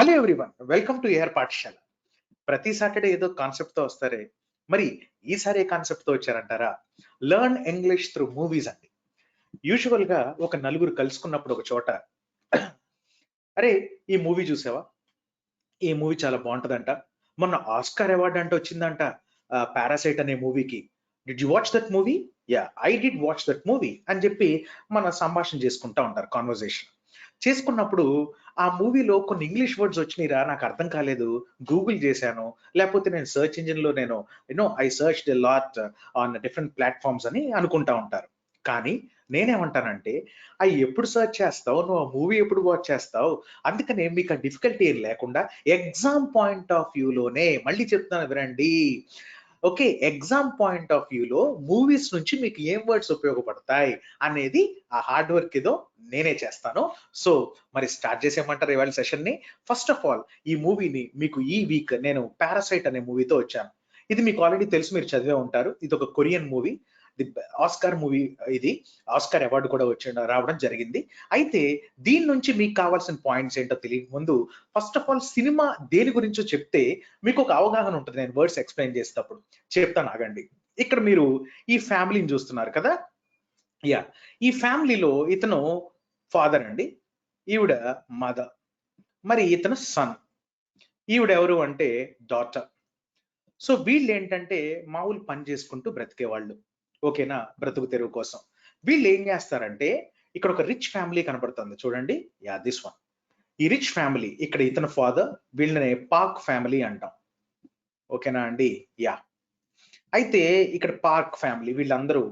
Hello everyone, welcome to AR పాఠశాల. ప్రతి Saturday ఏదో కాన్సెప్ట్ తో వస్తారే, మరి ఈసారి ఏ కాన్సెప్ట్ తో వచ్చారంటారా? లెర్న్ ఇంగ్లీష్ త్రూ మూవీస్ అండి. యూజువల్ గా ఒక నలుగురు కలుసుకున్నప్పుడు ఒక చోట, అరే ఈ మూవీ చూసావా, ఈ మూవీ చాలా బాగుంటదంట, మొన్న ఆస్కార్ అవార్డు అంటే వచ్చిందంట పారాసైట్ అనే మూవీకి, did you watch that movie? Yeah, I did watch that movie అని చెప్పి మన సంభాషణ చేసుకుంటా ఉంటారు, కాన్వర్జేషన్ చేసుకున్నప్పుడు ఆ మూవీలో కొన్ని ఇంగ్లీష్ వర్డ్స్ వచ్చినాయిరా, నాకు అర్థం కాలేదు, గూగుల్ చేశాను, లేకపోతే నేను సర్చ్ ఇంజిన్ లో నేను I search the lot on different platforms అని అనుకుంటా ఉంటారు. కానీ నేనేమంటానంటే, అవి ఎప్పుడు సర్చ్ చేస్తావు, నువ్వు ఆ మూవీ ఎప్పుడు వాచ్ చేస్తావు, అందుకనే మీకు ఆ డిఫికల్టీ ఏం లేకుండా ఎగ్జామ్ పాయింట్ ఆఫ్ వ్యూలోనే, మళ్ళీ చెప్తాను వినండి, ఓకే, ఎగ్జామ్ పాయింట్ ఆఫ్ వ్యూలో మూవీస్ నుంచి మీకు ఏం వర్డ్స్ ఉపయోగపడతాయి అనేది ఆ హార్డ్ వర్క్ ఏదో నేనే చేస్తాను. సో మరి స్టార్ట్ చేసేయమంటారు ఇవాళ సెషన్ ని. ఫస్ట్ ఆఫ్ ఆల్, ఈ మూవీని మీకు ఈ వీక్ నేను పారాసైట్ అనే మూవీతో వచ్చాను. ఇది మీకు ఆల్రెడీ తెలుసు, మీరు చదివే ఉంటారు. ఇది ఒక Korean movie, the Oscar movie. ఇది ఆస్కార్ అవార్డు కూడా రావడం జరిగింది. అయితే దీని నుంచి మీకు కావాల్సిన పాయింట్స్ ఏంటో తెలియక ముందు, ఫస్ట్ ఆఫ్ ఆల్ సినిమా దేని గురించో చెప్తే మీకు ఒక అవగాహన ఉంటుంది. నేను వర్డ్స్ ఎక్స్ప్లెయిన్ చేసేటప్పుడు చెప్తాను, ఆగండి. ఇక్కడ మీరు ఈ ఫ్యామిలీని చూస్తున్నారు కదా, యా, ఈ ఫ్యామిలీలో ఇతను ఫాదర్ అండి, ఈవిడ మదర్, మరి ఇతను సన్, ఈవిడ ఎవరు అంటే డాటర్. సో వీళ్ళు ఏంటంటే మామూలు పని చేసుకుంటూ బ్రతికేవాళ్ళు, ఓకేనా, బ్రతుకు తెరువు కోసం. వీళ్ళు ఏం చేస్తారంటే, ఇక్కడ ఒక రిచ్ ఫ్యామిలీ కనబడుతుంది చూడండి, యా దిస్ వన్. ఈ రిచ్ ఫ్యామిలీ, ఇక్కడ ఇతను ఫాదర్, వీళ్ళని పార్క్ ఫ్యామిలీ అంటాం, ఓకేనా అండి. యా, అయితే ఇక్కడ పార్క్ ఫ్యామిలీ వీళ్ళందరూ,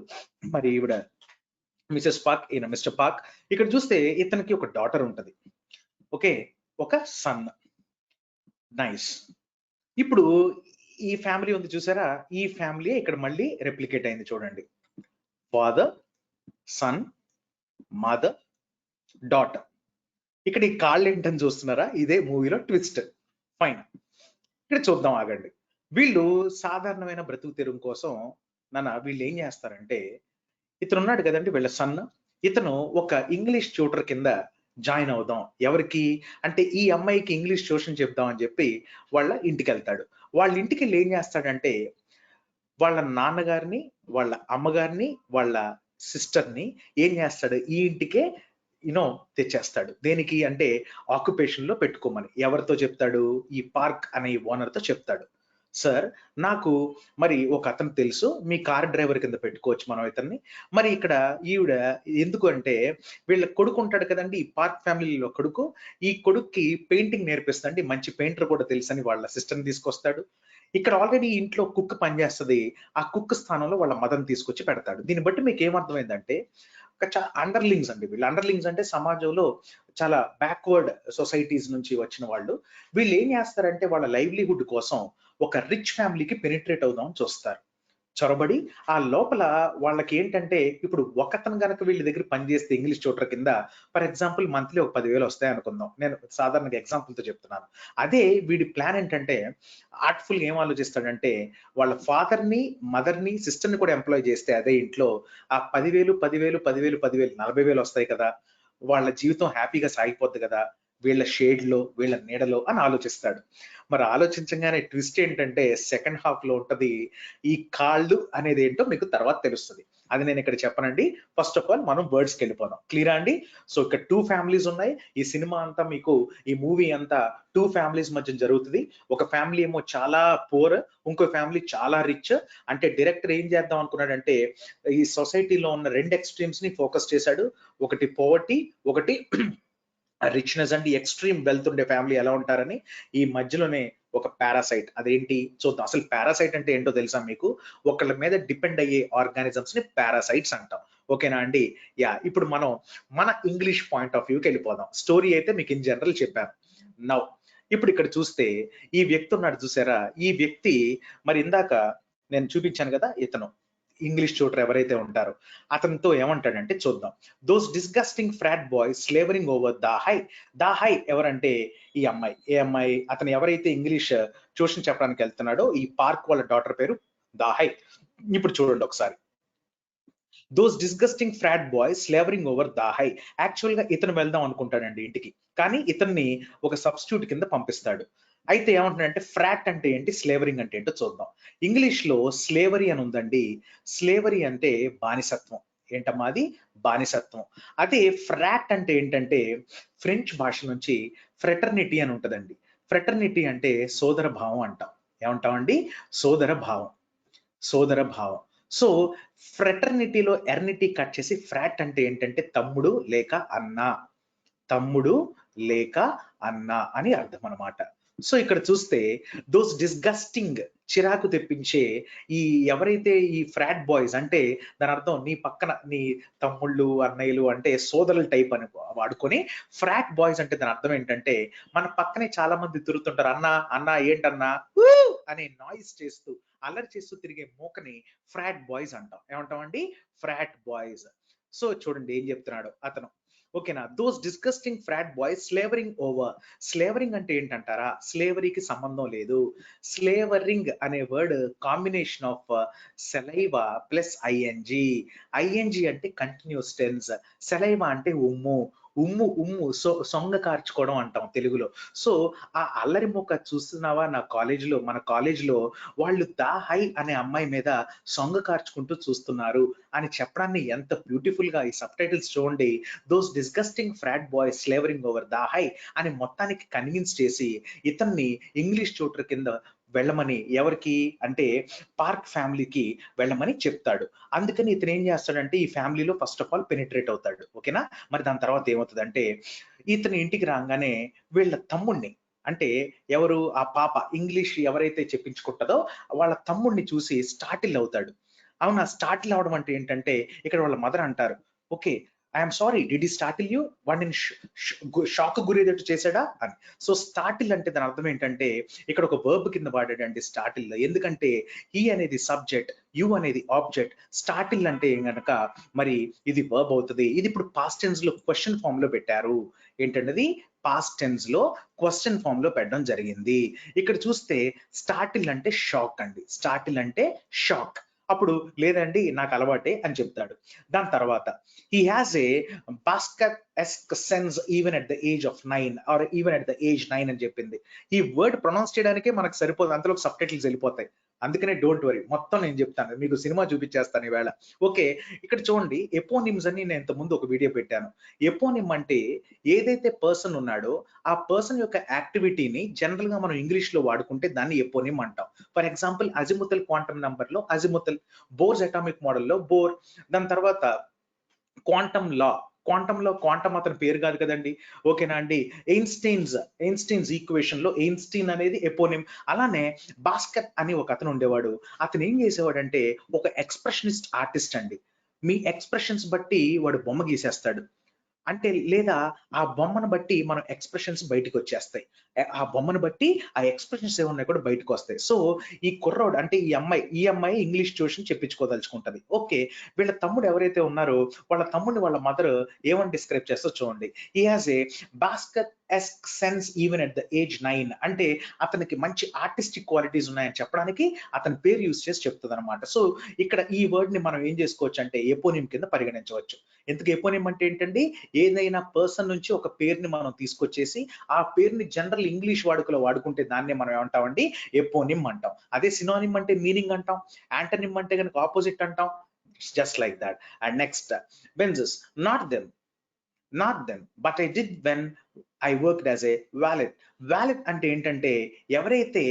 మరి ఈవిడ మిసెస్ పార్క్, ఈయన మిస్టర్ పార్క్. ఇక్కడ చూస్తే ఇతనికి ఒక డాటర్ ఉంటది, ఓకే, ఒక సన్. నైస్. ఇప్పుడు ఈ ఫ్యామిలీ ఉంది చూసారా, ఈ ఫ్యామిలీ ఇక్కడ మళ్ళీ రెప్లికేట్ అయింది చూడండి. Father, son, mother, daughter. ఇక్కడ ఈ కాళ్ళు ఏంటని చూస్తున్నారా, ఇదే మూవీలో ట్విస్ట్. ఫైన్, ఇక్కడ చూద్దాం, ఆగండి. వీళ్ళు సాధారణమైన బ్రతుకు తెరువు కోసం వీళ్ళు ఏం చేస్తారంటే, ఇతను ఉన్నాడు కదండి వీళ్ళ సన్, ఇతను ఒక ఇంగ్లీష్ ట్యూటర్ కింద జాయిన్ అవుదాం. ఎవరికి అంటే, ఈ అమ్మాయికి ఇంగ్లీష్ ట్యూషన్ చెప్దాం అని చెప్పి వాళ్ళ ఇంటికి వెళ్తాడు. వాళ్ళ ఇంటికి వెళ్ళి ఏం చేస్తాడంటే, వాళ్ళ నాన్నగారిని, వాళ్ళ అమ్మగారిని, వాళ్ళ సిస్టర్ని ఏం చేస్తాడు, ఈ ఇంటికే తెచ్చేస్తాడు. దేనికి అంటే ఆక్యుపేషన్ లో పెట్టుకోమని. ఎవరితో చెప్తాడు, ఈ పార్క్ అనే ఓనర్ తో చెప్తాడు. సార్, నాకు మరి ఒక అతను తెలుసు, మీ కార్ డ్రైవర్ కింద పెట్టుకోవచ్చు మనం ఇతన్ని. మరి ఇక్కడ ఈవిడ ఎందుకు అంటే, వీళ్ళ కొడుకు ఉంటాడు కదండి, ఈ పార్క్ ఫ్యామిలీలో కొడుకు, ఈ కొడుక్కి పెయింటింగ్ నేర్పిస్తాండి, మంచి పెయింటర్ కూడా తెలుసని వాళ్ళ సిస్టర్ని తీసుకొస్తాడు. ఇక్కడ ఆల్రెడీ ఇంట్లో కుక్ పనిచేస్తుంది, ఆ కుక్ స్థానంలో వాళ్ళ మదర్ని తీసుకొచ్చి పెడతాడు. దీన్ని బట్టి మీకు ఏమర్థమైందంటే, అండర్లింగ్స్ అండి వీళ్ళు. అండర్లింగ్స్ అంటే సమాజంలో చాలా బ్యాక్వర్డ్ సొసైటీస్ నుంచి వచ్చిన వాళ్ళు. వీళ్ళు ఏం చేస్తారంటే, వాళ్ళ లైవ్లీహుడ్ కోసం ఒక రిచ్ ఫ్యామిలీకి పెనిట్రేట్ అవుదాం అని చూస్తారు, చొరబడి. ఆ లోపల వాళ్ళకి ఏంటంటే, ఇప్పుడు ఒకతను గనక వీళ్ళ దగ్గర పనిచేస్తే ఇంగ్లీష్ ట్యూటర్ కింద, ఫర్ ఎగ్జాంపుల్ మంత్లీ ఒక 10,000 వస్తాయి అనుకుందాం, నేను సాధారణంగా ఎగ్జాంపుల్ తో చెప్తున్నాను. అదే వీడి ప్లాన్ ఏంటంటే, ఆర్ట్ఫుల్ ఏం ఆలోచిస్తాడంటే, వాళ్ళ ఫాదర్ ని, మదర్ ని, సిస్టర్ ని కూడా ఎంప్లాయ్ చేస్తే అదే ఇంట్లో ఆ 10,000 10,000 10,000 10,000 40,000 వస్తాయి కదా, వాళ్ళ జీవితం హ్యాపీగా సాగిపోద్ది కదా, వీళ్ళ షేడ్ లో, వీళ్ళ నీడలో అని ఆలోచిస్తాడు. మరి ఆలోచించగానే ట్విస్ట్ ఏంటంటే, సెకండ్ హాఫ్ లో ఉంటది, ఈ కాళ్ళు అనేది ఏంటో మీకు తర్వాత తెలుస్తుంది. అది నేను ఇక్కడ చెప్పనండి. ఫస్ట్ ఆఫ్ ఆల్ మనం వర్డ్స్ కి వెళ్ళిపోదాం. క్లియరా అండి? సో ఇక్కడ 2 ఫ్యామిలీస్ ఉన్నాయి. ఈ సినిమా అంతా మీకు, ఈ మూవీ అంతా 2 ఫ్యామిలీస్ మధ్య జరుగుతుంది. ఒక ఫ్యామిలీ ఏమో చాలా పూర్, ఇంకో ఫ్యామిలీ చాలా రిచ్. అంటే డైరెక్టర్ ఏం చేద్దాం అనుకున్నాడంటే, ఈ సొసైటీలో ఉన్న 2 ఎక్స్ట్రీమ్స్ ని ఫోకస్ చేశాడు. ఒకటి పోవర్టీ, ఒకటి రిచ్నెస్ అండి, ఎక్స్ట్రీమ్ వెల్త్ ఉండే ఫ్యామిలీ ఎలా ఉంటారని. ఈ మధ్యలోనే ఒక పారాసైట్, అదేంటి చూద్దాం. అసలు పారాసైట్ అంటే ఏంటో తెలుసా మీకు? ఒకళ్ళ మీద డిపెండ్ అయ్యే ఆర్గానిజమ్స్ ని పారాసైట్స్ అంటాం, ఓకేనా అండి. యా, ఇప్పుడు మనం మన ఇంగ్లీష్ పాయింట్ ఆఫ్ వ్యూకి వెళ్ళిపోదాం. స్టోరీ అయితే మీకు ఇన్ జనరల్ చెప్పాను. నౌ ఇప్పుడు ఇక్కడ చూస్తే ఈ వ్యక్తి ఉన్నాడు చూసారా, ఈ వ్యక్తి మరి ఇందాక నేను చూపించాను కదా, ఇతను ఇంగ్లీష్ ట్యూటర్ ఎవరైతే ఉంటారో అతనితో ఏమంటాడంటే చూద్దాం. Those disgusting frat boys slavering over Dahye. Dahye ఎవరంటే ఈ అమ్మాయి. ఏ అమ్మాయి? అతను ఎవరైతే ఇంగ్లీష్ ట్యూషన్ చెప్పడానికి వెళ్తున్నాడో, ఈ పార్క్ వాళ్ళ డాటర్ పేరు ద హై. ఇప్పుడు చూడండి ఒకసారి, those disgusting frat boys slavering over Dahye. Actual గా ఇతను వెళ్దాం అనుకుంటాడండి ఇంటికి, కానీ ఇతన్ని ఒక సబ్స్టిట్యూట్ కింద పంపిస్తాడు. అయితే ఏమంటున్నాడంటే ఫ్రాట్ అంటే ఏంటి, స్లేవరింగ్ అంటే ఏంటో చూద్దాం. ఇంగ్లీష్ లో స్లేవరీ అని ఉందండి. స్లేవరీ అంటే బానిసత్వం. ఏంటమ్మా అది? బానిసత్వం. అదే ఫ్రాట్ అంటే ఏంటంటే ఫ్రెంచ్ భాష నుంచి ఫ్రెటర్నిటీ అని ఉంటదండి. ఫ్రెటర్నిటీ అంటే సోదర భావం అంటాం. ఏమంటామండి? సోదర భావం. సోదర భావం. సో ఫ్రెటర్నిటీలో ఎర్నిటీ కట్ చేసి ఫ్రాట్ అంటే ఏంటంటే తమ్ముడు లేక అన్న. తమ్ముడు లేక అన్న అని అర్థం అన్నమాట. సో ఇక్కడ చూస్తే దోస్ డిస్గస్టింగ్, చిరాకు తెప్పించే ఈ ఎవరైతే ఈ ఫ్రాట్ బాయ్స్ అంటే దాని అర్థం నీ పక్కన నీ తమ్ముళ్ళు అన్నయ్యలు అంటే సోదరుల టైప్ అని వాడుకొని, ఫ్రాట్ బాయ్స్ అంటే దాని అర్థం ఏంటంటే మన పక్కనే చాలా మంది తిరుగుతుంటారు, అన్న అన్న ఏంటన్నా ఊ అనే నాయిస్ చేస్తూ అల్లరి చేస్తూ తిరిగే మూకని ఫ్రాట్ బాయ్స్ అంటాం. ఏమంటామండి? ఫ్రాట్ బాయ్స్. సో చూడండి ఏం చెప్తున్నాడు అతను. ఓకేనా? Those disgusting frat boys slavering over. Slavering అంటే ఏంటంటారా? స్లేవరీకి సంబంధం లేదు. స్లేవరింగ్ అనే word combination of saliva plus ING. ING అంటే కంటిన్యూస్ టెన్స్, సెలైవా అంటే ఉమ్ము. ఉమ్ము ఉమ్ము సొంగ కార్చుకోవడం అంటాం తెలుగులో. సో ఆ అల్లరి మొక్క చూస్తున్నావా నా కాలేజీలో, మన కాలేజీలో వాళ్ళు దా హై అనే అమ్మాయి మీద సొంగ కార్చుకుంటూ చూస్తున్నారు అని చెప్పడాన్ని ఎంత బ్యూటిఫుల్ గా ఈ సబ్ టైటిల్స్ చూడండి. Those disgusting frat boys slavering over Dahye అని మొత్తానికి కన్విన్స్ చేసి ఇతన్ని ఇంగ్లీష్ ట్యూటర్ కింద వెళ్ళమని, ఎవరికి అంటే పార్క్ ఫ్యామిలీకి వెళ్ళమని చెప్తాడు. అందుకని ఇతను ఏం చేస్తాడంటే ఈ ఫ్యామిలీలో ఫస్ట్ ఆఫ్ ఆల్ పెనిట్రేట్ అవుతాడు. ఓకేనా? మరి దాని తర్వాత ఏమవుతుందంటే ఇతని ఇంటికి రాగానే వీళ్ళ తమ్ముణ్ణి, అంటే ఎవరు ఆ పాప ఇంగ్లీష్ ఎవరైతే చెప్పించుకుంటుందో వాళ్ళ తమ్ముడిని చూసి స్టార్టిల్ అవుతాడు. అవునా? స్టార్టిల్ అవడం అంటే ఏంటంటే ఇక్కడ వాళ్ళ మదర్ అంటారు, okay I'm sorry did he startle you, వాడిని షాక్ గురేటట్టు చేశాడా అని. సో స్టార్టిల్ అంటే దాని అర్థం ఏంటంటే ఇక్కడ ఒక వర్బ్ కింద వాడాడండి స్టార్టిల్. ఎందుకంటే హీ అనేది సబ్జెక్ట్, యు అనేది ఆబ్జెక్ట్, స్టార్టిల్ అంటే గనక మరి ఇది వర్బ్ అవుతుంది. ఇది ఇప్పుడు పాస్ట్ టెన్స్ లో క్వశ్చన్ ఫామ్ లో పెట్టారు. ఏంటంటే పాస్ట్ టెన్స్ లో క్వశ్చన్ ఫామ్ లో పెట్టడం జరిగింది. ఇక్కడ చూస్తే స్టార్టిల్ అంటే షాక్ అండి. స్టార్టిల్ అంటే షాక్. అప్పుడు లేదండి నాకు అలవాటే అని చెప్తాడు. దాని తర్వాత he has a basket esque sense even at the age of 9 or even at the age 9 అని చెప్పింది. ఈ వర్డ్ ప్రొనౌన్స్ చేయడానికే మనకు సరిపోదు, అంతలో సబ్ టైటిల్స్ వెళ్ళిపోతాయి. అందుకనే డోంట్ వరీ, మొత్తం నేను చెప్తాను, మీకు సినిమా చూపించేస్తాను ఈవేళ. ఓకే, ఇక్కడ చూడండి ఎపోనిమ్స్ అని నేను ఇంత ముందు ఒక వీడియో పెట్టాను. ఎపోనిమ్ అంటే ఏదైతే పర్సన్ ఉన్నాడో ఆ పర్సన్ యొక్క యాక్టివిటీని జనరల్ గా మనం ఇంగ్లీష్ లో వాడుకుంటే దాన్ని ఎపోనిమ్ అంటాం. For example azimuthal quantum number లో అజిముతల్, బోర్స్ అటామిక్ మోడల్ లో బోర్, దాని తర్వాత క్వాంటమ్ లా, క్వాంటమ్ లో క్వాంటమ్ అతని పేరు కాదు కదండి. ఓకేనా అండి? ఎయిన్స్టీన్స్ ఈక్వేషన్ లో ఎయిన్స్టీన్ అనేది ఎపోనిమ్. అలానే బాస్కెట్ అని ఒక అతను ఉండేవాడు. అతను ఏం చేసేవాడంటే ఒక ఎక్స్ప్రెషనిస్ట్ ఆర్టిస్ట్ అండి. మీ ఎక్స్ప్రెషన్స్ బట్టి వాడు బొమ్మ గీసేస్తాడు. అంటే లేదా ఆ బొమ్మను బట్టి మనం ఎక్స్ప్రెషన్స్ బయటకు వచ్చేస్తాయి. ఆ బొమ్మను బట్టి ఆ ఎక్స్ప్రెషన్స్ ఏమున్నాయి కూడా బయటకు వస్తాయి. సో ఈ కుర్రోడు అంటే ఈ అమ్మాయి ఇంగ్లీష్ ట్యూషన్ చెప్పించుకోదలుచుకుంటది. ఓకే, వీళ్ళ తమ్ముడు ఎవరైతే ఉన్నారో వాళ్ళ తమ్ముడిని వాళ్ళ మదర్ ఏమని డిస్క్రైబ్ చేస్తో చూడండి. He has a basket esque sense even at the age 9. అంటే అతనికి మంచి ఆర్టిస్టిక్ క్వాలిటీస్ ఉన్నాయని చెప్పడానికి అతని పేరు యూజ్ చేసి చెప్తుంది అనమాట. సో ఇక్కడ ఈ వర్డ్ ని మనం ఏం చేసుకోవచ్చు అంటే ఎపోనిమ్ కింద పరిగణించవచ్చు. ఎందుకు ఎపోనిమ్ అంటే ఏంటండి? ఏదైనా పర్సన్ నుంచి ఒక పేరుని మనం తీసుకొచ్చేసి ఆ పేరుని జనరల్ ఇంగ్లీష్ వాడుకలో వాడుకుంటే దాన్నే మనం ఏమంటామండి? ఎపోనిమ్ అంటాం. అదే సినోనిమ్ అంటే మీనింగ్ అంటాం. యాంటనిమ్ అంటే కనుక ఆపోజిట్ అంటాం. Just like that. And next Benz S, not them, but I did when I worked as a wallet. Wallet అంటే ఏంటంటే ఎవరైతే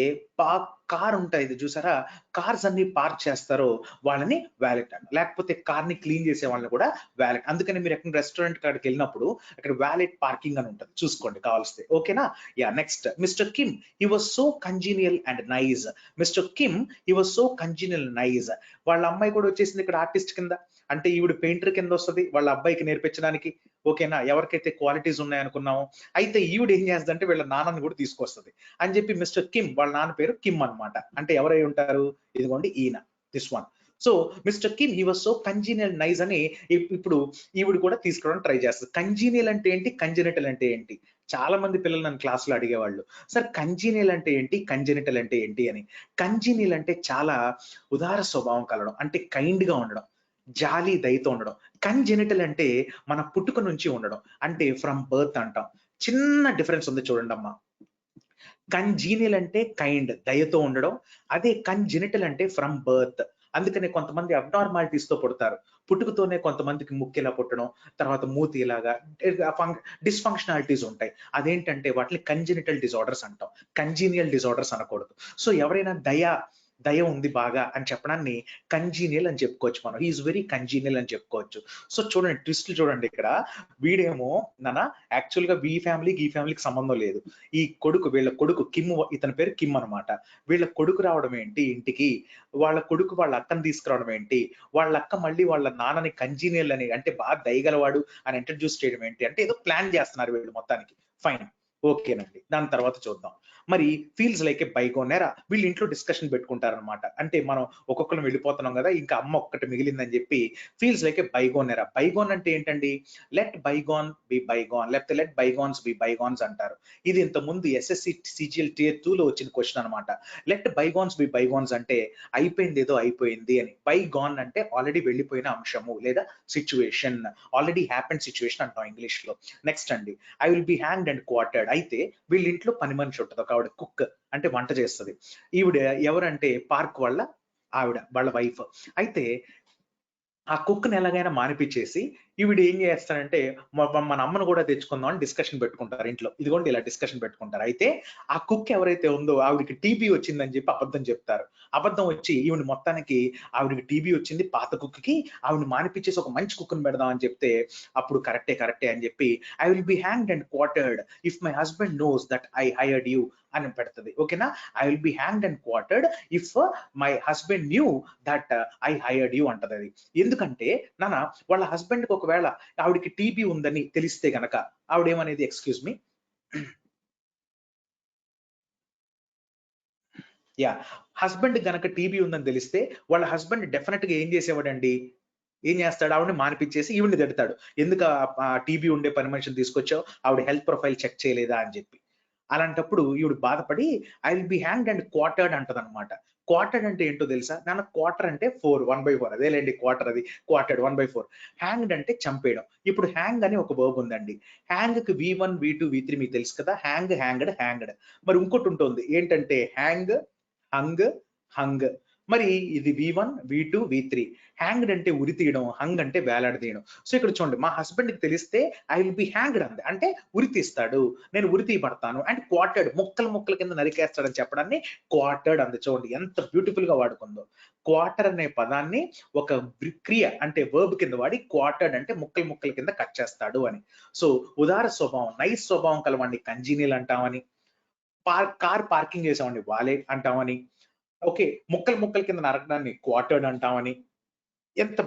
కార్ ఉంటాయి ఇది చూసారా, కార్స్ అన్ని పార్క్ చేస్తారో వాళ్ళని వాలెట్ అంట. లేకపోతే కార్ ని క్లీన్ చేసే వాళ్ళని కూడా వాలెట్. అందుకని మీరు ఎక్కడ రెస్టారెంట్ కాడికి వెళ్ళినప్పుడు అక్కడ వాలెట్ పార్కింగ్ అని ఉంటుంది, చూసుకోండి కావాల్స్తే. ఓకేనా? Yeah, next mister Kim, he was so congenial and nice. Mister Kim, he was so congenial nice. వాళ్ళ అమ్మాయి కూడా వచ్చేసింది ఇక్కడ ఆర్టిస్ట్ కింద. అంటే ఈవిడ పెయింటర్ కింద వస్తుంది వాళ్ళ అబ్బాయికి నేర్పించడానికి. ఓకేనా? ఎవరికైతే క్వాలిటీస్ ఉన్నాయనుకున్నామో. అయితే ఈవిడ ఏం చేస్తుందంటే వీళ్ళ నాన్నని కూడా తీసుకొస్తుంది అని చెప్పి మిస్టర్ కిమ్, వాళ్ళ నాన్న పేరు కిమ్ అన్నమాట. అంటే ఎవరై ఉంటారు? ఇదిగోండి ఈయన, this one. So mister Kim he was so congenial nice అని ఇప్పుడు ఈవిడ కూడా తీసుకోవడానికి ట్రై చేస్తుంది. కంజీనియల్ అంటే ఏంటి, కంజెనిటల్ అంటే ఏంటి? చాలా మంది పిల్లలు నన్ను క్లాసులో అడిగేవాళ్ళు, సార్ కంజీనియల్ అంటే ఏంటి, కంజెనిటల్ అంటే ఏంటి అని. కంజీనియల్ అంటే చాలా ఉదార స్వభావం కలడం, అంటే కైండ్ గా ఉండడం. జాలి దయతో ఉండడం. కంజెనిటల్ అంటే మన పుట్టుక నుంచి ఉండడం, అంటే ఫ్రమ్ బర్త్ అంటాం. చిన్న డిఫరెన్స్ ఉంది చూడండమ్మా. కంజీనియల్ అంటే కైండ్, దయతో ఉండడం. అదే కంజెనిటల్ అంటే ఫ్రమ్ బర్త్. అందుకనే కొంతమంది అబ్నార్మాలిటీస్ తో పుడతారు. పుట్టుకతోనే కొంతమందికి ముక్కు ఇలా పుట్టడం, తర్వాత మూతి ఇలాగా డిస్ఫంక్షనాలిటీస్ ఉంటాయి. అదేంటంటే వాటిని కంజెనిటల్ డిజార్డర్స్ అంటాం. కంజీనియల్ డిజార్డర్స్ అనకూడదు. సో ఎవరైనా దయ ఉంది బాగా అని చెప్పడాన్ని కంజీనియల్ అని చెప్పుకోవచ్చు మనం. ఈజ్ వెరీ కంజీనియల్ అని చెప్పుకోవచ్చు. సో చూడండి ట్విస్ట్లు చూడండి ఇక్కడ. వీడేమో యాక్చువల్ గా ఈ ఫ్యామిలీకి సంబంధం లేదు. వీళ్ళ కొడుకు కిమ్, ఇతని పేరు కిమ్ అనమాట. వీళ్ళ కొడుకు రావడం ఏంటి ఇంటికి, వాళ్ళ కొడుకు వాళ్ళ అక్కని తీసుకురావడం ఏంటి, వాళ్ళ అక్క మళ్ళీ వాళ్ళ నాన్నని కంజీనియల్ అని, అంటే బాగా దయగలవాడు అని ఇంట్రడ్యూస్ చేయడం ఏంటి, అంటే ఏదో ప్లాన్ చేస్తున్నారు వీళ్ళు మొత్తానికి. ఫైన్, ఓకేనండి. దాని తర్వాత చూద్దాం. మరి ఫీల్స్ లైక్ ఏ బైగోన్ ఎరా, వీళ్ళు ఇంట్లో డిస్కషన్ పెట్టుకుంటారనమాట. అంటే మనం ఒక్కొక్కరు వెళ్ళిపోతున్నాం కదా, ఇంకా అమ్మ ఒక్కటి మిగిలిందని చెప్పి ఫీల్స్ లైక్ ఏ బైగోన్ ఎరా. బైగోన్ అంటే ఏంటండి, లెట్ బైగోన్ బి బైగోన్, లేకపోతే లెట్ బైగోన్స్ బి బైగోన్స్ అంటారు. ఇది ఇంత ముందు ఎస్ఎస్సి సిజిఎల్ టియర్ 2 లో వచ్చిన క్వశ్చన్ అనమాట. లెట్ బైగోన్స్ బి బైగోన్స్ అంటే అయిపోయింది ఏదో అయిపోయింది అని. బైగాన్ అంటే ఆల్రెడీ వెళ్ళిపోయిన అంశము లేదా సిచ్యువేషన్, ఆల్రెడీ హ్యాపెండ్ సిచ్యువేషన్ అంటాం ఇంగ్లీష్ లో. నెక్స్ట్ అండి, I will be hanged and quartered. అయితే వీళ్ళ ఇంట్లో పని మనిషి ఉంటుంది, ఒక ఆవిడ కుక్, అంటే వంట చేస్తుంది. ఈవిడ ఎవరంటే పార్క్ వాళ్ళ వైఫ్. అయితే ఆ కుక్ని ఎలాగైనా మానిపించేసి ఈవిడ ఏం చేస్తారంటే మన అమ్మను కూడా తెచ్చుకుందాం అని డిస్కషన్ పెట్టుకుంటారు ఇంట్లో. ఇదిగోండి ఇలా డిస్కషన్ పెట్టుకుంటారు. అయితే ఆ కుక్ ఎవరైతే ఉందో ఆవిడకి టీబీ వచ్చిందని చెప్పి అబద్ధం చెప్తారు. అబద్ధం వచ్చి ఈవిడ మొత్తానికి ఆవిడకి టీబీ వచ్చింది పాత కుక్కి, ఆవిడ మానిపించేసి ఒక మంచి కుక్ని పెడదాం అని చెప్తే అప్పుడు కరెక్టే అని చెప్పి I will be hanged and quartered if my husband knows that I hired you అని పెడుతుంది. ఓకేనా, I will be hanged and quartered if my husband knew that I hired you అంటది. అది ఎందుకంటే వాళ్ళ హస్బెండ్ కి ఒకవేళ ఆవిడకి టీబీ ఉందని తెలిస్తే గనక ఆవిడేమనేది, ఎక్స్క్యూజ్ మీ, హస్బెండ్ గనక టీబీ ఉందని తెలిస్తే వాళ్ళ హస్బెండ్ డెఫినెట్ గా ఏం చేసేవాడండి, ఏం చేస్తాడు, ఆవిడని మానిపించేసి ఈవిడ్ని తిడతాడు. ఎందుకు ఆ టీబీ ఉండే పని మనిషిని తీసుకొచ్చావు, ఆవిడ హెల్త్ ప్రొఫైల్ చెక్ చేయలేదా అని చెప్పి. అలాంటప్పుడు ఈవిడ బాధపడి I will be hanged and quartered అంటదనమాట. క్వార్టర్డ్ అంటే ఏంటో తెలుసా క్వార్టర్ అంటే 4, 1/4, అదేలేండి క్వార్టర్, అది క్వార్టర్డ్ 1/4. హ్యాంగ్డ్ అంటే చంపేయడం. ఇప్పుడు హ్యాంగ్ అని ఒక వర్బ్ ఉందండి. హ్యాంగ్ కి V1 V2 V3 మీకు తెలుసు కదా, హ్యాంగ్డ్. మరి ఇంకోటి ఉంటుంది ఏంటంటే హ్యాంగ్, హంగ్, హంగ్. మరి ఇది V1 V2 V3. హ్యాంగ్డ్ అంటే ఉరి తీయడం, హంగ్ అంటే వేలాడదీయడం. సో ఇక్కడ చూడండి, మా హస్బెండ్ కి తెలిస్తే ఐ విల్ బి హ్యాంగ్డ్ అంది, అంటే ఉరి తీస్తాడు, నేను ఉరి తీయబడతాను. అండ్ క్వార్టర్డ్, ముక్కల కింద నరికేస్తాడని చెప్పడాన్ని క్వార్టర్డ్ అంది. చూడండి ఎంత బ్యూటిఫుల్ గా వాడుకుందో. క్వార్టర్ అనే పదాన్ని ఒక క్రియ అంటే వర్బ్ కింద వాడి క్వార్టర్డ్ అంటే ముక్కల కింద కట్ చేస్తాడు అని. సో ఉదార స్వభావం, నైస్ స్వభావం కలవాడిని కంజీనియల్ అంటామని, కార్ పార్కింగ్ చేసామండి వాలే అంటామని, ఓకే, ముక్కల కింద నరకడాన్ని క్వార్టర్డ్ అంటామని. ఎంత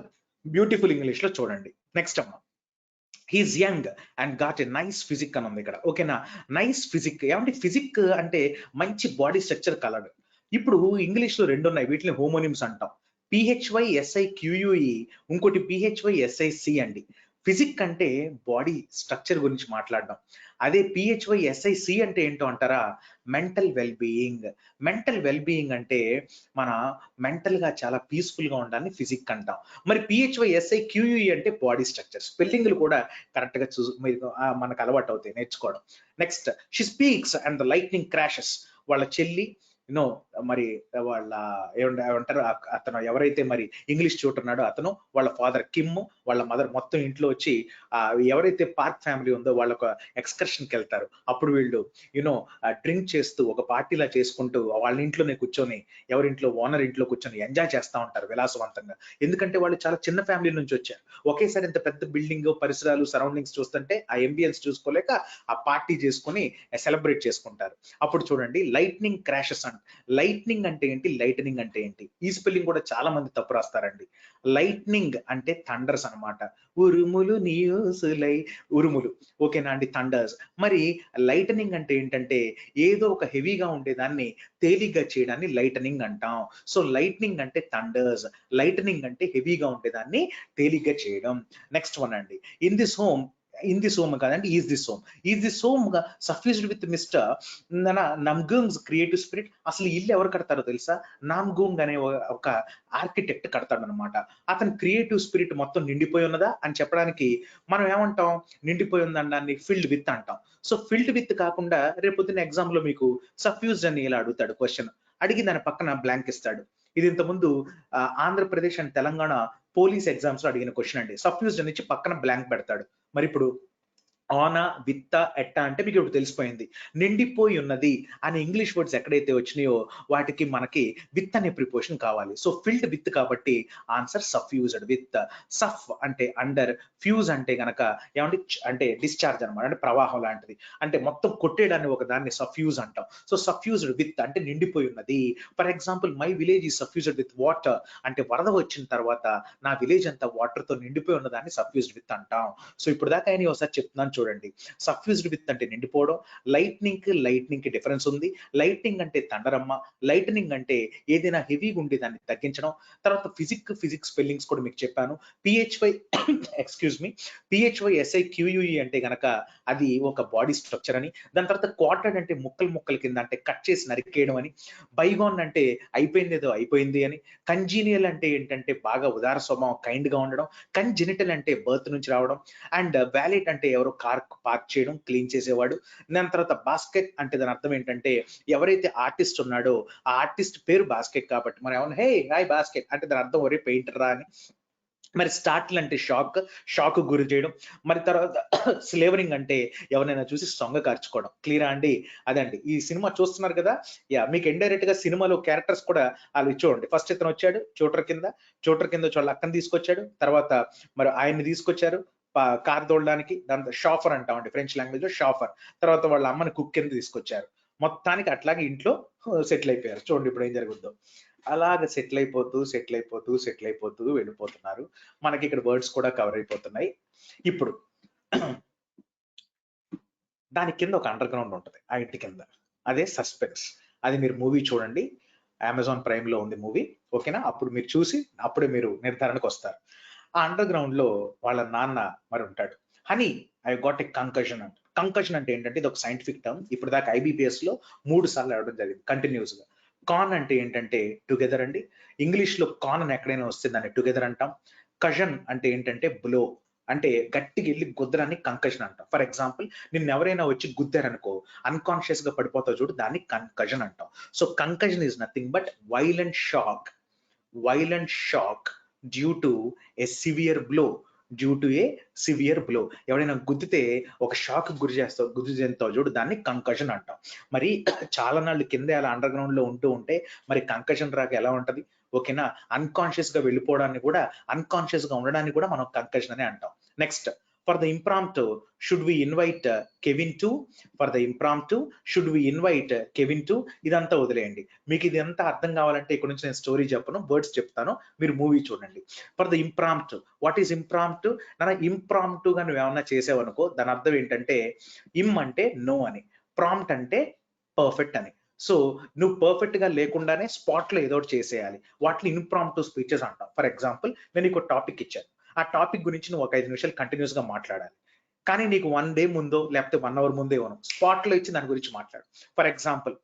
బ్యూటిఫుల్ ఇంగ్లీష్ లో చూడండి. నెక్స్ట్ అమ్మ, he is young and got a nice physique అని ఉంది ఇక్కడ. ఓకేనా, నైస్ ఫిజిక్ ఏమంటే ఫిజిక్ అంటే మంచి బాడీ స్ట్రక్చర్ కలడు. ఇప్పుడు ఇంగ్లీష్ లో రెండు ఉన్నాయి, వీటిని హోమోనిమ్స్ అంటాం. PHYSIQUE, ఇంకోటి PHYSIC అండి. ఫిజిక్ అంటే బాడీ స్ట్రక్చర్ గురించి మాట్లాడడం. అదే PHYSIC అంటే ఏంటో అంటారా, mental well being. Mental well being అంటే మన మెంటల్ గా చాలా పీస్ఫుల్ గా ఉండాలని ఫిజిక్ అంటాం. మరి PHYSIQUE అంటే బాడీ స్ట్రక్చర్. స్పెల్లింగ్లు కూడా కరెక్ట్ గా మనకు అలవాటు అవుతాయి నేర్చుకోవడం. Next, she speaks and the lightning crashes. వాళ్ళ చెల్లి మరి వాళ్ళ ఏమంటారు, అతను ఎవరైతే మరి ఇంగ్లీష్ చూస్తున్నాడో అతను, వాళ్ళ ఫాదర్ కిమ్, వాళ్ళ మదర్ మొత్తం ఇంట్లో వచ్చి ఎవరైతే పార్క్ ఫ్యామిలీ ఉందో వాళ్ళొక ఎక్స్కర్షన్ కి వెళ్తారు. అప్పుడు వీళ్ళు డ్రింక్ చేస్తూ ఒక పార్టీలా చేసుకుంటూ వాళ్ళ ఇంట్లోనే కూర్చొని, ఎవరింట్లో ఓనర్ ఇంట్లో కూర్చొని ఎంజాయ్ చేస్తా ఉంటారు విలాసవంతంగా. ఎందుకంటే వాళ్ళు చాలా చిన్న ఫ్యామిలీ నుంచి వచ్చారు. ఒకేసారి ఇంత పెద్ద బిల్డింగ్ పరిసరాలు సరౌండింగ్స్ చూస్తుంటే ఆ ఎంబియన్స్ చూసుకోలేక ఆ పార్టీ చేసుకుని సెలబ్రేట్ చేసుకుంటారు. అప్పుడు చూడండి, లైట్నింగ్ క్రాషెస్ అంట. లైట్నింగ్ అంటే ఏంటి, లైటనింగ్ అంటే ఏంటి, ఈ స్పెల్లింగ్ కూడా చాలా మంది తప్పు రాస్తారండి. లైట్నింగ్ అంటే థండర్స్ అనమాట. ఉరుములు న్యూసులై, ఉరుములు, ఓకేనా అండి, థండర్స్. మరి లైటనింగ్ అంటే ఏంటంటే ఏదో ఒక హెవీగా ఉండేదాన్ని తేలిగ్గా చేయడాన్ని లైటనింగ్ అంటాం. సో లైట్నింగ్ అంటే థండర్స్, లైటనింగ్ అంటే హెవీగా ఉండేదాన్ని తేలిగ్గా చేయడం. నెక్స్ట్ వన్ అండి, in this home in this home కాదండి, is this home. Is this home suffused with Mr Namgoong's creative spirit. అసలు ఇల్లు ఎవరు కడతారో తెలుసా? నామ్గూంగ్ అనే ఒక ఆర్కిటెక్ట్ కడతాడు అనమాట. అతని క్రియేటివ్ స్పిరిట్ మొత్తం నిండిపోయి ఉన్నదా అని చెప్పడానికి మనం ఏమంటాం? నిండిపోయి ఉందనడాన్ని ఫిల్డ్ విత్ అంటాం. సో ఫిల్డ్ విత్ కాకుండా రేపొద్దున ఎగ్జామ్ లో మీకు సఫ్యూజ్డ్ అని ఇలా అడుగుతాడు క్వశ్చన్, అడిగి దాని పక్కన బ్లాంక్ ఇస్తాడు. ఇది ఇంతకుముందు Andhra Pradesh and Telangana police exams లో అడిగిన క్వశ్చన్ అండి. సఫ్యూజ్డ్ అని పక్కన బ్లాంక్ పెడతాడు. మరి ఇప్పుడు ఆన, విత్త, ఎట్ట అంటే మీకు ఇప్పుడు తెలిసిపోయింది. నిండిపోయి ఉన్నది అనే ఇంగ్లీష్ వర్డ్స్ ఎక్కడైతే వచ్చినాయో వాటికి మనకి విత్ అనే ప్రిపోజిషన్ కావాలి. సో ఫిల్డ్ విత్ కాబట్టి ఆన్సర్ సఫ్యూజ్డ్ విత్. సఫ్ అంటే అండర్, ఫ్యూజ్ అంటే గనక ఏమంటే అంటే డిశ్చార్జ్ అనమాట, అంటే ప్రవాహం లాంటిది, అంటే మొత్తం కొట్టేయడాన్ని ఒక దాన్ని సఫ్యూజ్ అంటాం. సో సఫ్యూజ్డ్ విత్ అంటే నిండిపోయి ఉన్నది. For example my village is suffused with water అంటే వరద వచ్చిన తర్వాత నా విలేజ్ అంతా వాటర్ తో నిండిపోయి ఉన్నదాన్ని సఫ్యూజ్డ్ విత్ అంటాం. సో ఇప్పుడు దాకా ఆయన ఒకసారి చెప్తున్నాను చూడండి. సఫ్యూజ్డ్ విత్ అంటే నిండిపోవడం. లైట్నింగ్ కి డిఫరెన్స్ ఉంది. లైట్నింగ్ అంటే తండరమ్మ, లైట్నింగ్ అంటే ఏదైనా హెవీగా ఉండి దాన్ని తగ్గించడం. తర్వాత ఫిజిక్స్ స్పెల్లింగ్స్ కూడా మీకు చెప్పాను. పిహెచ్వై ఎక్స్క్యూజ్ మీ, PHYSIQUE అంటే గనక అది ఒక బాడీ స్ట్రక్చర్ అని. దాని తర్వాత క్వార్టర్డ్ అంటే ముక్కల కింద అంటే కట్ చేసి నరికేయడం అని. బైగాన్ అంటే అయిపోయింది ఏదో అయిపోయింది అని. కంజీనియల్ అంటే ఏంటంటే బాగా ఉదార స్వభావం, కైండ్ గా ఉండడం. కంజెనిటల్ అంటే బర్త్ నుంచి రావడం. అండ్ వ్యాలెట్ అంటే ఎవరో కార్ పార్క్ చేయడం, క్లీన్ చేసేవాడు. దాని తర్వాత బాస్కెట్ అంటే దాని అర్థం ఏంటంటే ఎవరైతే ఆర్టిస్ట్ ఉన్నాడో ఆ ఆర్టిస్ట్ పేరు బాస్కెట్ కాబట్టి మనం ఏమన్నా హే హాయ్ బాస్కెట్ అంటే దాని అర్థం ఒరే పెయింటర్ రా అని. మరి స్టార్టిల్ అంటే షాక్ గురి చేయడం. మరి తర్వాత స్లేవరింగ్ అంటే ఎవరైనా చూసి సొంగ కార్చుకోవడం. క్లియరా అండి? అదండి ఈ సినిమా చూస్తున్నారు కదా, యా మీకు ఇండైరెక్ట్ గా సినిమాలో క్యారెక్టర్స్ కూడా వాళ్ళు చూడండి. ఫస్ట్ ఇతను వచ్చాడు చోటర్ కింద వాళ్ళ అక్కని తీసుకొచ్చాడు. తర్వాత మరి ఆయన్ని తీసుకొచ్చారు కార్ తోడడానికి, దాంతో షాఫర్ అంటామండి ఫ్రెంచ్ లాంగ్వేజ్ లో షాఫర్. తర్వాత వాళ్ళ అమ్మని కుక్ కింద తీసుకొచ్చారు. మొత్తానికి అట్లాగే ఇంట్లో సెటిల్ అయిపోయారు. చూడండి ఇప్పుడు ఏం జరుగుతుందో. అలాగ సెటిల్ అయిపోతూ వెళ్ళిపోతున్నారు. మనకి ఇక్కడ వర్డ్స్ కూడా కవర్ అయిపోతున్నాయి. ఇప్పుడు దాని కింద ఒక అండర్ గ్రౌండ్ ఉంటుంది ఆ ఇంటి కింద, అదే సస్పెన్స్. అది మీరు మూవీ చూడండి, అమెజాన్ ప్రైమ్ లో ఉంది మూవీ, ఓకేనా? అప్పుడు మీరు చూసి అప్పుడే మీరు నిర్ధారణకు వస్తారు. ఆ అండర్ గ్రౌండ్ లో వాళ్ళ నాన్న మరి ఉంటాడు. Honey I got a concussion అంట. కంకషన్ అంటే ఏంటంటే ఇది ఒక సైంటిఫిక్ టర్మ్. ఇప్పుడు దాకా IBPS లో 3 సార్లు అడగడం జరిగింది కంటిన్యూస్ గా. కాన్ అంటే ఏంటంటే టుగెదర్ అండి. ఇంగ్లీష్ లో కాన్ అని ఎక్కడైనా వస్తే దాన్ని టుగెదర్ అంటాం. కజన్ అంటే ఏంటంటే బ్లో, అంటే గట్టిగా వెళ్ళి గుద్దరాన్ని కంకషన్ అంటాం. ఫర్ ఎగ్జాంపుల్ నిన్ను ఎవరైనా వచ్చి గుద్దారనుకో అన్కాన్షియస్ గా పడిపోతావు చూడు, దాన్ని కంకషన్ అంటాం. So concussion is nothing but violent shock due to A severe blow. ఎవరైనా గుద్దితే ఒక షాక్ గురి చెందుతావు చూడు, దాన్ని కంకషన్ అంటాం. మరి చాలా నాళ్ళు కింద అలా అండర్ గ్రౌండ్ లో ఉంటే మరి కంకషన్ రాక ఎలా ఉంటది? ఓకేనా? అన్కాన్షియస్ గా వెళ్ళిపోవడాన్ని కూడా, అన్కాన్షియస్ గా ఉండడాన్ని కూడా మనం కంకషన్ అని అంటాం. Next, for the impromptu should we invite Kevin to ఇదంతా వదిలేయండి. మీకు ఇది ఎంత అర్థం కావాలంటే ఇక్కడ నుంచి నేను స్టోరీ చెప్పను, వర్డ్స్ చెప్తాను, మీరు మూవీ చూడండి. For the impromptu, what is impromptu? ఇంప్రాంప్టుగా నువ్వు ఏమన్నా చేసావనుకో దాని అర్థం ఏంటంటే ఇమ్ అంటే నో అని, ప్రాంప్ట్ అంటే పర్ఫెక్ట్ అని. సో నువ్వు పర్ఫెక్ట్ గా లేకుండానే స్పాట్ లో ఏదో ఒకటి చేసేయాలి, వాటిని ఇంప్రాంప్టు స్పీచెస్ అంటాం. ఫర్ ఎగ్జాంపుల్ నేను నీకు టాపిక్ ఇచ్చాను, ఆ టాపిక్ గురించి నువ్వు ఒక 5 నిమిషాలు కంటిన్యూస్ గా మాట్లాడాలి. కానీ నీకు 1 డే ముందో లేకపోతే 1 అవర్ ముందే స్పాట్ లో ఇచ్చి దాని గురించి మాట్లాడు. ఫర్ ఎగ్జాంపుల్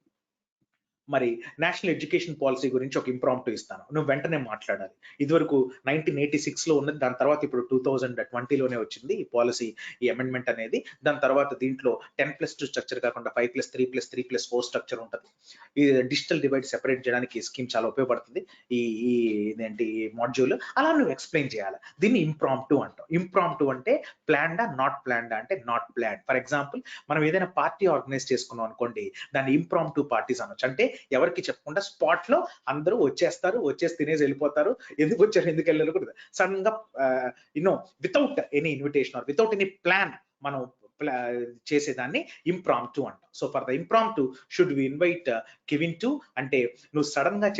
మరి నేషనల్ ఎడ్యుకేషన్ పాలసీ గురించి ఒక ఇంప్రాంప్టు ఇస్తాను, నువ్వు వెంటనే మాట్లాడాలి. ఇదివరకు 1986 లో ఉన్నది, దాని తర్వాత ఇప్పుడు 2020లోనే వచ్చింది ఈ పాలసీ, ఈ అమెండ్మెంట్ అనేది. దాని తర్వాత దీంట్లో 10+2 స్ట్రక్చర్ కాకుండా 5+3+3+4 స్ట్రక్చర్ ఉంటుంది. ఈ డిజిటల్ డివైడ్ సెపరేట్ చేయడానికి ఈ స్కీమ్ చాలా ఉపయోగపడుతుంది. ఈ ఇదేంటి మాడ్యూల్ అలా నువ్వు ఎక్స్ప్లెయిన్ చేయాలి. దీన్ని ఇంప్రాంప్టు అంటాం. ఇంప్రాంప్టు అంటే ప్లాన్డా, నాట్ ప్లాన్డా అంటే నాట్ ప్లాన్. ఫర్ ఎగ్జాంపుల్ మనం ఏదైనా పార్టీ ఆర్గనైజ్ చేసుకున్నాం అనుకోండి, దాన్ని ఇంప్రాంప్టు పార్టీస్ అనొచ్చు. అంటే ఎవరికి చెప్పకుండా స్పాట్ లో అందరూ వచ్చేసి తినేసి వెళ్ళిపోతారు. ఎందుకు వచ్చారు ఎందుకు వెళ్ళారు కూడా సడన్ గా without any invitation or without any plan మనం చేసేదాన్ని ఇంప్రాంప్టు అంటాం. So for the impromptu should we invite Kevin to అంటే నువ్వు సడన్ గా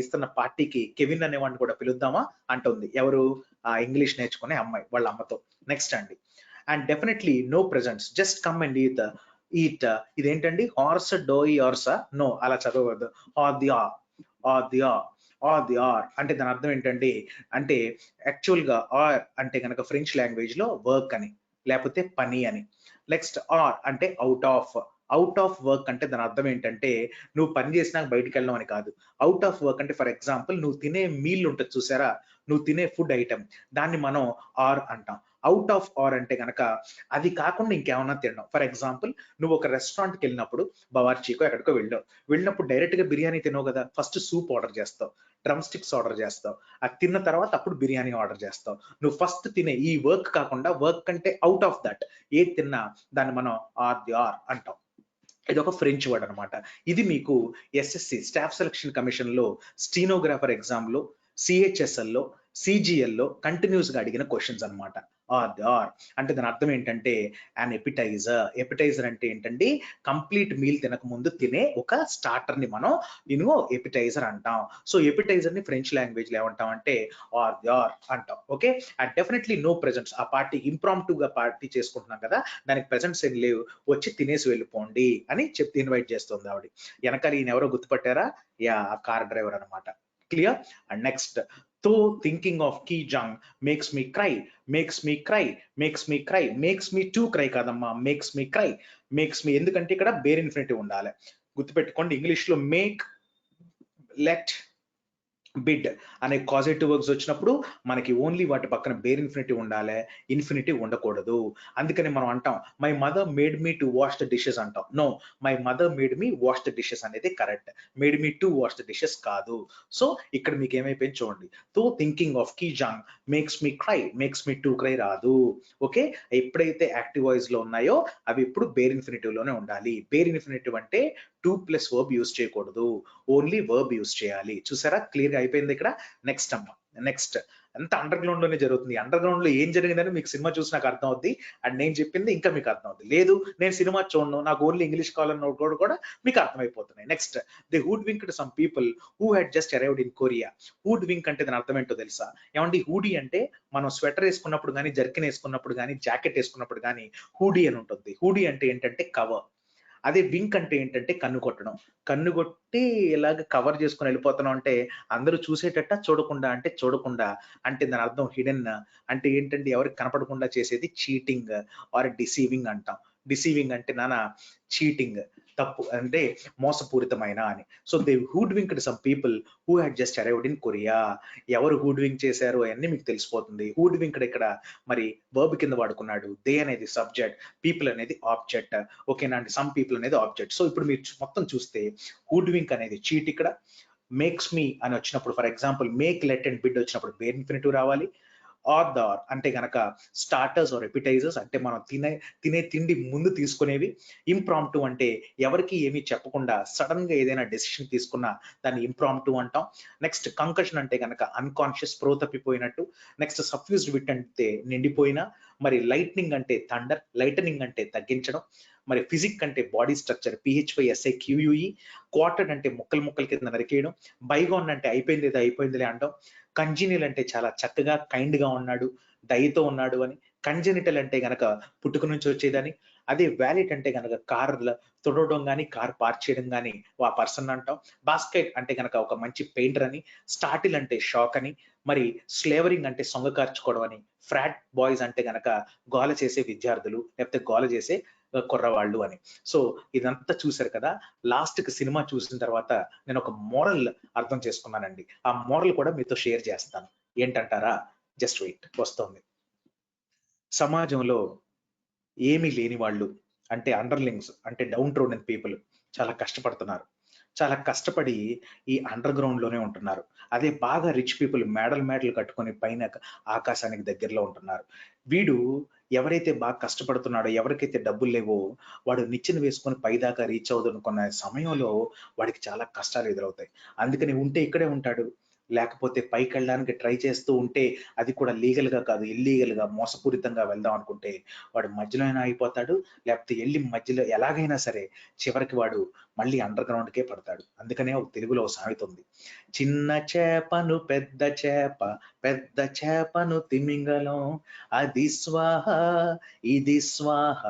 ఇస్తున్న పార్టీకి కెవిన్ అనేవాడిని కూడా పిలుద్దామా అంటుంది. ఎవరు? ఆ ఇంగ్లీష్ నేర్చుకునే అమ్మాయి వాళ్ళ అమ్మతో. నెక్స్ట్ అండి, and definitely no presents, just come and eat ఇదేంటండి? హార్స్ డోయి ఆర్సా? నో, అలా చదవద్దు. ఆర్ అంటే దాని అర్థం ఏంటంటే, అంటే యాక్చువల్ గా ఆర్ అంటే కనుక ఫ్రెంచ్ లాంగ్వేజ్ లో వర్క్ అని, లేకపోతే పని అని. నెక్స్ట్ ఆర్ అంటే out of. Out of work అంటే దాని అర్థం ఏంటంటే నువ్వు పని చేసినాక బయటికి వెళ్ళడం అని కాదు. అవుట్ ఆఫ్ వర్క్ అంటే ఫర్ ఎగ్జాంపుల్ నువ్వు తినే మీల్ ఉంటుంది చూసారా, నువ్వు తినే ఫుడ్ ఐటమ్, దాన్ని మనం ఆర్ అంటాం. అవుట్ ఆఫ్ ఆర్ అంటే గనక అది కాకుండా ఇంకేమన్నా తినడం. ఫర్ ఎగ్జాంపుల్ నువ్వు ఒక రెస్టారెంట్కి వెళ్ళినప్పుడు బవార్చీకో ఎక్కడికో వెళ్ళినప్పుడు డైరెక్ట్ గా బిర్యానీ తినవు కదా, ఫస్ట్ సూప్ ఆర్డర్ చేస్తావు, డ్రమ్ స్టిక్స్ ఆర్డర్ చేస్తావు, అది తిన్న తర్వాత అప్పుడు బిర్యానీ ఆర్డర్ చేస్తావు. నువ్వు ఫస్ట్ తినే ఈ వర్క్ కాకుండా వర్క్ అంటే అవుట్ ఆఫ్ దట్ ఏది తిన్నా దాన్ని మనం ఆర్ అంటాం. ఇది ఒక ఫ్రెంచ్ వర్డ్ అనమాట. ఇది మీకు ఎస్ఎస్సి స్టాఫ్ సెలక్షన్ కమిషన్ లో స్టీనోగ్రాఫర్ ఎగ్జామ్ లో, సిహెచ్ఎస్ఎల్ లో, సిజిఎల్ లో కంటిన్యూస్ గా అడిగిన క్వశ్చన్స్ అనమాట. ఆర్ అంటే దాని అర్థం ఏంటంటే అన్ ఎపిటైజర్. ఎపిటైజర్ అంటే ఏంటంటే కంప్లీట్ మీల్ తినక ముందు తినే ఒక స్టార్టర్ ని మనం ఎపిటైజర్ అంటాం. సో ఎపిటైజర్ ని ఫ్రెంచ్ లాంగ్వేజ్ లో ఏమంటాం అంటే ఆర్ అంటాం. Okay, and definitely no presents. ఆ పార్టీ ఇంప్రాంప్టు గా పార్టీ చేసుకుంటున్నాం కదా, దానికి ప్రెజెంట్స్ ఏం లేవు, వచ్చి తినేసి వెళ్ళిపోండి అని చెప్పి ఇన్వైట్ చేస్తుంది ఆవిడ. వెనకాల ఈయన ఎవరో గుర్తుపట్టారా? యా, ఆ కార్ డ్రైవర్ అనమాట. Clear? And next, to thinking of Ki Jung makes me cry, makes me cry, makes me cry, makes me to cry కాదమ్మా, makes me cry. Makes me ఎందుకంటే ఇక్కడ బేర్ ఇన్ఫినిటివ్ ఉండాలి. గుర్తుపెట్టుకోండి, English లో make, let, bid అనే causative verbs వచ్చినప్పుడు మనకి only వాటి పక్కన బేర్ ఇన్ఫినిటివ్ ఉండాలి, ఇన్ఫినిటివ్ ఉండకూడదు. అందుకని మనం అంటాం my mother made me to wash the dishes అంటాం. No, my mother made me wash the dishes అనేది correct, made me to wash the dishes కాదు. సో ఇక్కడ మీకు ఏమైపోయింది చూడండి, to thinking of Ki Jang makes me cry, makes me to cry రాదు. Okay, ఎప్పుడైతే active voice లో ఉన్నాయో అవి ఇప్పుడు బేర్ ఇన్ఫినిటివ్ లోనే ఉండాలి. బేర్ ఇన్ఫినిటివ్ అంటే 2+ వర్బ్ యూజ్ చేయకూడదు, ఓన్లీ వర్బ్ యూజ్ చేయాలి. చూసారా, క్లియర్ గా అయిపోయింది ఇక్కడ. నెక్స్ట్ అమ్మ, నెక్స్ట్ అంతా అండర్ గ్రౌండ్ లోనే జరుగుతుంది. అండర్ గ్రౌండ్ లో ఏం జరిగిందని మీకు సినిమా చూసి నాకు అర్థం అవుద్ది, అండ్ నేను చెప్పింది ఇంకా మీకు అర్థం అవుద్ది. లేదు నేను సినిమా చూడను, నాకు ఓన్లీ ఇంగ్లీష్ కావాలన్న కూడా మీకు అర్థమైపోతున్నాయి. Next, the hoodwinked some people who had just arrived in Korea. Hoodwink అంటే దాని అర్థం ఏంటో తెలుసా? ఏమండి, హూడీ అంటే మనం స్వెటర్ వేసుకున్నప్పుడు కానీ, జర్కిన్ వేసుకున్నప్పుడు కానీ, జాకెట్ వేసుకున్నప్పుడు కానీ హూడీ అని ఉంటుంది. హూడీ అంటే ఏంటంటే కవర్. అదే వింక్ అంటే ఏంటంటే కన్ను కొట్టడం. కన్ను కొట్టి ఇలాగ కవర్ చేసుకొని వెళ్ళిపోతున్నాం అంటే అందరూ చూసేటట్ట, చూడకుండా అంటే చూడకుండా. అంటే దాని అర్థం హిడెన్ అంటే ఏంటంటే ఎవరికి కనపడకుండా చేసేది చీటింగ్ ఆర్ డిసీవింగ్ అంటాం. డిసీవింగ్ అంటే నాన్న చీటింగ్, తప్పు అంటే మోసపూరితమైన అని. So they hoodwinked some people who had just arrived in Korea. ఎవరు హూడ్ వింక్ చేశారు అవన్నీ మీకు తెలిసిపోతుంది. హూడ్ వింక్డ్ ఇక్కడ మరి వర్బ్ కింద వాడుకున్నాడు. దే అనేది సబ్జెక్ట్, పీపుల్ అనేది ఆబ్జెక్ట్. ఓకేనా అండి, సమ్ పీపుల్ అనేది ఆబ్జెక్ట్. సో ఇప్పుడు మీరు మొత్తం చూస్తే హుడ్ వింక్ అనేది చీట్ ఇక్కడ. మేక్స్ మీ అని వచ్చినప్పుడు for example make, let and bid వచ్చినప్పుడు బేర్ ఇన్ఫినిటివ్ రావాలి. ఆర్ ద ఆర్ అంటే గనక స్టార్టర్స్ ఆర్ ఎపిటైజర్స్ అంటే మనం తినే తిండి ముందు తీసుకునేవి. ఇంప్రాంప్టు అంటే ఎవరికి ఏమీ చెప్పకుండా సడన్ గా ఏదైనా డెసిషన్ తీసుకున్నా దాన్ని ఇంప్రాంప్టు అంటాం. నెక్స్ట్ కంకషన్ అంటే గనక అన్కాన్షియస్, ప్రో తప్పిపోయినట్టు. నెక్స్ట్ సఫ్యూజ్డ్ విట్ అంటే నిండిపోయిన. మరి లైట్నింగ్ అంటే థండర్, లైటనింగ్ అంటే తగ్గించడం. మరి ఫిజిక్ అంటే బాడీ స్ట్రక్చర్, PHYSIQUE. క్వార్టర్డ్ అంటే ముక్కలు ముక్కల కింద నరికేయడం. బైగాన్ అంటే అయిపోయింది అయిపోయిందిలే అంటాం. కంజీనియల్ అంటే చాలా చక్కగా కైండ్ గా ఉన్నాడు, దయతో ఉన్నాడు అని. కంజెనిటల్ అంటే గనక పుట్టుక నుంచి వచ్చేదని. అదే వ్యాలిట్ అంటే గనక కార్ తుడవడం కానీ, కార్ పార్క్ చేయడం కానీ ఆ పర్సన్ అంటాం. బాస్కెట్ అంటే గనక ఒక మంచి పెయింటర్ అని. స్టార్టిల్ అంటే షాక్ అని. మరి స్లేవరింగ్ అంటే సొంగ కార్చుకోవడం అని. ఫ్రాట్ బాయ్స్ అంటే గనక గోల చేసే విద్యార్థులు, లేకపోతే గోల చేసే కుర్రవాళ్ళు అని. సో ఇదంతా చూశారు కదా. లాస్ట్ కి సినిమా చూసిన తర్వాత నేను ఒక మోరల్ అర్థం చేసుకున్నానండి. ఆ మోరల్ కూడా మీతో షేర్ చేస్తాను. ఏంటంటారా? జస్ట్ వెయిట్, వస్తుంది. సమాజంలో ఏమీ లేని వాళ్ళు అంటే అండర్లింగ్స్ అంటే డౌన్ ట్రోడెన్ పీపుల్ చాలా కష్టపడుతున్నారు. చాలా కష్టపడి ఈ అండర్ గ్రౌండ్ లోనే ఉంటున్నారు. అదే బాగా రిచ్ పీపుల్ మేడలు మేడలు కట్టుకొని పైన ఆకాశానికి దగ్గరలో ఉంటున్నారు. వీడు ఎవరైతే బాగా కష్టపడుతున్నాడో, ఎవరికైతే డబ్బులు లేవో వాడు నిచ్చెన వేసుకొని పైదాకా రీచ్ అవుదనుకున్న సమయంలో వాడికి చాలా కష్టాలు ఎదురవుతాయి. అందుకని ఉంటే ఇక్కడే ఉంటాడు, లేకపోతే పైకి వెళ్ళడానికి ట్రై చేస్తూ ఉంటే అది కూడా లీగల్ గా కాదు, ఇల్లీగల్ గా మోసపూరితంగా వెళ్దాం అనుకుంటే వాడు మధ్యలో అయినా అయిపోతాడు, లేకపోతే వెళ్ళి మధ్యలో ఎలాగైనా సరే చివరికి వాడు మళ్ళీ అండర్ గ్రౌండ్కే పడతాడు. అందుకనే ఒక తెలుగులో ఒక సామెత ఉంది, చిన్న చేపను పెద్ద చేప, పెద్ద చేపను తిమింగలం, అది స్వాహ ఇది స్వాహ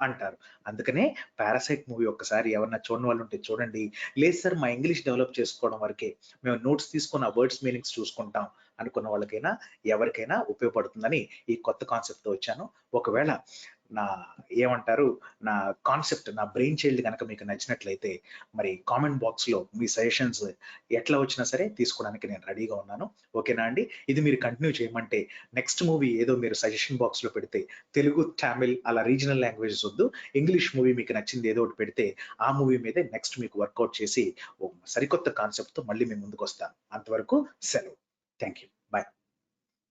అంటారు. అందుకనే పారాసైట్ మూవీ ఒక్కసారి ఎవరన్నా చూడని వాళ్ళు ఉంటే చూడండి. లేదు సార్ మా ఇంగ్లీష్ డెవలప్ చేసుకోవడం వరకే, మేము నోట్స్ తీసుకున్న వర్డ్స్ మీనింగ్స్ చూసుకుంటాం అనుకున్న వాళ్ళకైనా ఎవరికైనా ఉపయోగపడుతుందని ఈ కొత్త కాన్సెప్ట్తో వచ్చాను. ఒకవేళ నా ఏమంటారు నా కాన్సెప్ట్, నా బ్రెయిన్ చైల్డ్ కనుక మీకు నచ్చినట్లయితే మరి కామెంట్ బాక్స్ లో మీ సజెషన్స్ ఎట్లా వచ్చినా సరే తీసుకోవడానికి నేను రెడీగా ఉన్నాను. ఓకేనా అండి? ఇది మీరు కంటిన్యూ చేయమంటే నెక్స్ట్ మూవీ ఏదో మీరు సజెషన్ బాక్స్ లో పెడితే తెలుగు, తమిళ్ అలా రీజనల్ లాంగ్వేజెస్ వద్దు, ఇంగ్లీష్ మూవీ మీకు నచ్చింది ఏదో ఒకటి పెడితే ఆ మూవీ మీదే నెక్స్ట్ మీకు వర్కౌట్ చేసి ఓ సరికొత్త కాన్సెప్ట్ తో మళ్ళీ మేము ముందుకు వస్తాను. అంతవరకు సెలవు. Thank you.